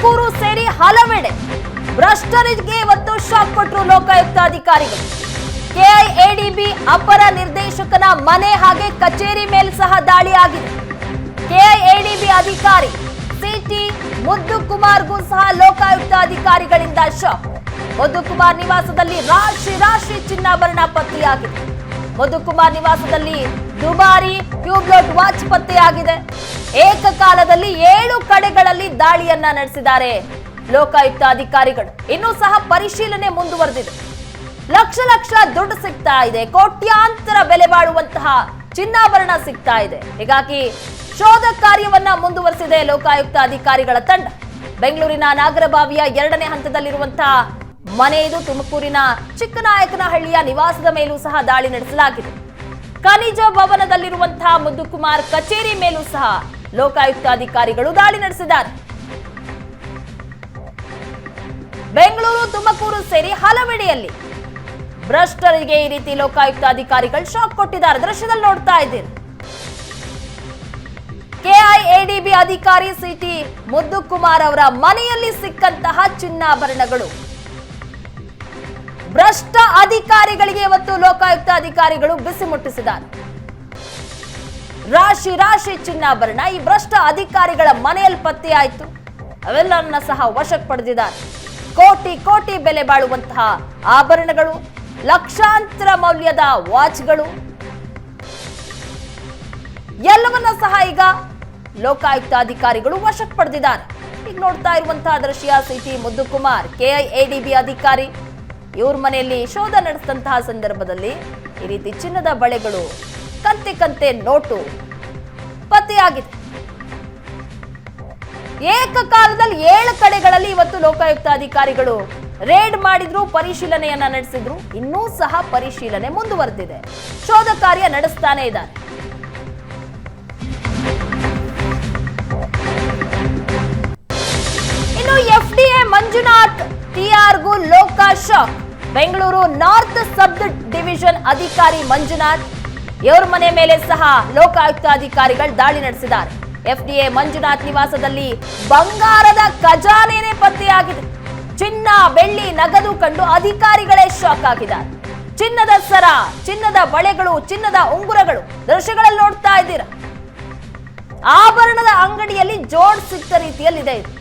ತುಮಕೂರು ಸೇರಿ ಹಲವೆಡೆ ಭ್ರಷ್ಟರಿಗೆ ಇವತ್ತು ಶಾಕ್ ಕೊಟ್ಟರು ಲೋಕಾಯುಕ್ತ ಅಧಿಕಾರಿಗಳು. ಕೆಐಎಡಿಬಿ ಅಪರ ನಿರ್ದೇಶಕನ ಮನೆ ಹಾಗೆ ಕಚೇರಿ ಮೇಲೆ ಸಹ ದಾಳಿ ಆಗಿದೆ. ಕೆಐಎಡಿಬಿ ಅಧಿಕಾರಿ ಸಿಟಿ ಮುದ್ದುಕುಮಾರ್ಗೂ ಸಹ ಲೋಕಾಯುಕ್ತ ಅಧಿಕಾರಿಗಳಿಂದ ಶಾಕ್. ಮುದ್ದುಕುಮಾರ್ ನಿವಾಸದಲ್ಲಿ ರಾಶಿ ಚಿನ್ನಾಭರಣ ಪತ್ತೆಯಾಗಿದೆ. ಮುದ್ದುಕುಮಾರ್ ನಿವಾಸದಲ್ಲಿ ದುಬಾರಿ ಟ್ಯೂಬ್ಲೈಟ್ ವಾಚ್ ಪತ್ತೆಯಾಗಿದೆ. ಏಕಕಾಲದಲ್ಲಿ 7 ಕಡೆಗಳಲ್ಲಿ ದಾಳಿಯನ್ನ ನಡೆಸಿದ್ದಾರೆ ಲೋಕಾಯುಕ್ತ ಅಧಿಕಾರಿಗಳು. ಇನ್ನೂ ಸಹ ಪರಿಶೀಲನೆ ಮುಂದುವರೆದಿದೆ. ಲಕ್ಷ ದುಡ್ಡು ಸಿಗ್ತಾ ಇದೆ, ಕೋಟ್ಯಾಂತರ ಬೆಲೆ ಬಾಳುವಂತಹ ಚಿನ್ನಾಭರಣ ಸಿಗ್ತಾ ಇದೆ. ಹೀಗಾಗಿ ಶೋಧ ಕಾರ್ಯವನ್ನ ಮುಂದುವರೆಸಿದೆ ಲೋಕಾಯುಕ್ತ ಅಧಿಕಾರಿಗಳ ತಂಡ. ಬೆಂಗಳೂರಿನ ನಾಗರಬಾವಿಯ 2ನೇ ಹಂತದಲ್ಲಿರುವಂತಹ ಮನೆ ಇದು. ತುಮಕೂರಿನ ಚಿಕ್ಕನಾಯಕನಹಳ್ಳಿಯ ನಿವಾಸದ ಮೇಲೂ ಸಹ ದಾಳಿ ನಡೆಸಲಾಗಿದೆ. ಖನಿಜ ಭವನದಲ್ಲಿರುವಂತಹ ಮುದ್ದುಕುಮಾರ್ ಕಚೇರಿ ಮೇಲೂ ಸಹ ಲೋಕಾಯುಕ್ತ ಅಧಿಕಾರಿಗಳು ದಾಳಿ ನಡೆಸಿದ್ದಾರೆ. ಬೆಂಗಳೂರು ತುಮಕೂರು ಸೇರಿ ಹಲವೆಡೆಯಲ್ಲಿ ಭ್ರಷ್ಟರಿಗೆ ಈ ರೀತಿ ಲೋಕಾಯುಕ್ತ ಅಧಿಕಾರಿಗಳು ಶಾಕ್ ಕೊಟ್ಟಿದ್ದಾರೆ. ದೃಶ್ಯದಲ್ಲಿ ನೋಡ್ತಾ ಇದ್ದೀರಿ. ಕೆಐಎಡಿಬಿ ಅಧಿಕಾರಿ ಸಿಟಿ ಮುದ್ದುಕುಮಾರ್ ಅವರ ಮನೆಯಲ್ಲಿ ಸಿಕ್ಕಂತಹ ಚಿನ್ನಾಭರಣಗಳು ಭ್ರಷ್ಟ ಅಧಿಕಾರಿಗಳಿಗೆ ಇವತ್ತು ಲೋಕಾಯುಕ್ತ ಅಧಿಕಾರಿಗಳು ಬಿಸಿ ಮುಟ್ಟಿಸಿದ್ದಾರೆ. ರಾಶಿ ಚಿನ್ನಾಭರಣ ಈ ಭ್ರಷ್ಟ ಅಧಿಕಾರಿಗಳ ಮನೆಯಲ್ಲಿ ಪತ್ತೆಯಾಯಿತು. ಅವೆಲ್ಲವನ್ನ ಸಹ ವಶಕ್ಕೆ ಪಡೆದಿದ್ದಾರೆ. ಕೋಟಿ ಬೆಲೆ ಬಾಳುವಂತಹ ಆಭರಣಗಳು, ಲಕ್ಷಾಂತರ ಮೌಲ್ಯದ ವಾಚ್ಗಳು ಎಲ್ಲವನ್ನ ಸಹ ಈಗ ಲೋಕಾಯುಕ್ತ ಅಧಿಕಾರಿಗಳು ವಶಕ್ಕೆ ಪಡೆದಿದ್ದಾರೆ. ಈಗ ನೋಡ್ತಾ ಇರುವಂತಹ ದೃಶ್ಯ ಸಿಟಿ ಮುದ್ದುಕುಮಾರ್ ಕೆಐಎಡಿಬಿ ಅಧಿಕಾರಿ ಇವ್ರ ಮನೆಯಲ್ಲಿ ಶೋಧ ನಡೆಸಿದಂತಹ ಸಂದರ್ಭದಲ್ಲಿ ಈ ರೀತಿ ಚಿನ್ನದ ಬಳೆಗಳು, ಕಂತೆ ನೋಟು ಪತ್ತೆಯಾಗಿದೆ. ಏಕಕಾಲದಲ್ಲಿ 7 ಕಡೆಗಳಲ್ಲಿ ಇವತ್ತು ಲೋಕಾಯುಕ್ತ ಅಧಿಕಾರಿಗಳು ರೇಡ್ ಮಾಡಿದ್ರು, ಪರಿಶೀಲನೆಯನ್ನ ನಡೆಸಿದ್ರು. ಇನ್ನೂ ಸಹ ಪರಿಶೀಲನೆ ಮುಂದುವರೆದಿದೆ. ಶೋಧ ಕಾರ್ಯ ನಡೆಸ್ತಾನೆ ಇದ್ದಾರೆ. ಇನ್ನು ಎಫ್ಡಿಎ ಮಂಜುನಾಥ್ ಟಿಆರ್ಗೂ ಲೋಕ shock. Bengaluru north sub division ಅಧಿಕಾರಿ ಮಂಜುನಾಥ್ ಇವರ ಮನೆ ಮೇಲೆ ಸಹ ಲೋಕಾಯುಕ್ತ ಅಧಿಕಾರಿಗಳು ದಾಳಿ ನಡೆಸಿದ್ದಾರೆ. ಎಫ್ಡಿಎ ಮಂಜುನಾಥ್ ನಿವಾಸದಲ್ಲಿ ಬಂಗಾರದ ಖಜಾನೆನೇ ಪತ್ತೆಯಾಗಿದೆ. ಚಿನ್ನ, ಬೆಳ್ಳಿ, ನಗದು ಕಂಡು ಅಧಿಕಾರಿಗಳೇ ಶಾಕ್ ಆಗಿದ್ದಾರೆ. ಚಿನ್ನದ ಸರ, ಚಿನ್ನದ ಬಳೆಗಳು, ಚಿನ್ನದ ಉಂಗುರಗಳು ದೃಶ್ಯಗಳಲ್ಲಿ ನೋಡ್ತಾ ಇದ್ದೀರಾ. ಆಭರಣದ ಅಂಗಡಿಯಲ್ಲಿ ಜೋಡಿಸಿಟ್ಟ ರೀತಿಯಲ್ಲಿದೆ ಇದು.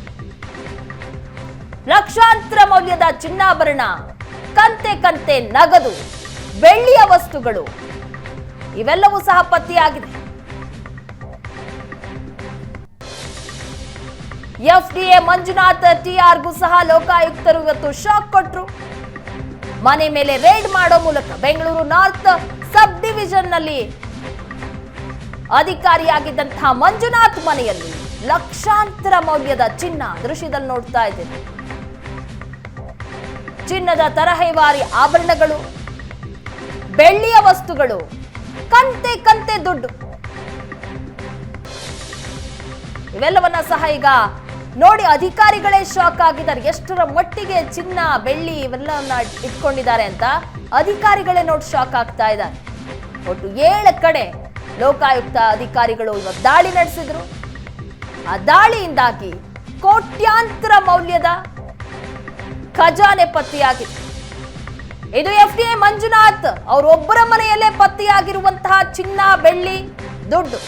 ಲಕ್ಷಾಂತರ ಮೌಲ್ಯದ ಚಿನ್ನಾಭರಣ, ಕಂತೆ ನಗದು, ಬೆಳ್ಳಿಯ ವಸ್ತುಗಳು ಇವೆಲ್ಲವೂ ಸಹ ಪತ್ತೆಯಾಗಿದೆ. ಎಫ್ಡಿಎ ಮಂಜುನಾಥ್ ಟಿಆರ್ಗೂ ಸಹ ಲೋಕಾಯುಕ್ತರು ಇವತ್ತು ಶಾಕ್ ಕೊಟ್ಟರು. ಮನೆ ಮೇಲೆ ರೇಡ್ ಮಾಡೋ ಮೂಲಕ ಬೆಂಗಳೂರು ನಾರ್ತ್ ಸಬ್ ಡಿವಿಷನ್ ನಲ್ಲಿ ಅಧಿಕಾರಿಯಾಗಿದ್ದಂತಹ ಮಂಜುನಾಥ್ ಮನೆಯಲ್ಲಿ ಲಕ್ಷಾಂತರ ಮೌಲ್ಯದ ಚಿನ್ನ ದೃಶ್ಯದಲ್ಲಿ ನೋಡ್ತಾ ಇದ್ದೇವೆ. ಚಿನ್ನದ ತರಹೇವಾರಿ ಆಭರಣಗಳು, ಬೆಳ್ಳಿಯ ವಸ್ತುಗಳು, ಕಂತೆ ದುಡ್ಡು ಇವೆಲ್ಲವನ್ನ ಸಹ ಈಗ ನೋಡಿ ಅಧಿಕಾರಿಗಳೇ ಶಾಕ್ ಆಗಿದ್ದಾರೆ. ಎಷ್ಟರ ಮಟ್ಟಿಗೆ ಚಿನ್ನ, ಬೆಳ್ಳಿ ಇವೆಲ್ಲವನ್ನ ಇಟ್ಕೊಂಡಿದ್ದಾರೆ ಅಂತ ಅಧಿಕಾರಿಗಳೇ ನೋಡಿ ಶಾಕ್ ಆಗ್ತಾ ಇದ್ದಾರೆ. ಒಟ್ಟು 7 ಕಡೆ ಲೋಕಾಯುಕ್ತ ಅಧಿಕಾರಿಗಳು ಇವತ್ತು ದಾಳಿ ನಡೆಸಿದ್ರು. ಆ ದಾಳಿಯಿಂದಾಗಿ ಕೋಟ್ಯಾಂತರ ಮೌಲ್ಯದ ಖಜಾನೆ ಪತ್ತೆಯಾಗಿದೆ. ಇದು ಎಫ್ಡಿಎ ಮಂಜುನಾಥ್ ಅವರೊಬ್ಬರ ಮನೆಯಲ್ಲೇ ಪತ್ತೆಯಾಗಿರುವಂತಹ ಚಿನ್ನ, ಬೆಳ್ಳಿ, ದುಡ್ಡು.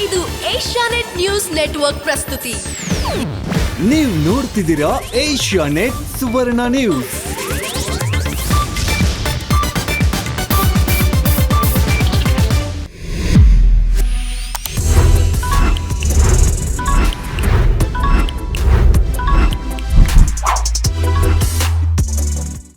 ಇದು ಏಷ್ಯಾನೆಟ್ ನ್ಯೂಸ್ ನೆಟ್ವರ್ಕ್ ಪ್ರಸ್ತುತಿ. ನೀವು ನೋಡ್ತಿದ್ದೀರಾ ಏಷ್ಯಾನೆಟ್ ಸುವರ್ಣ ನ್ಯೂಸ್.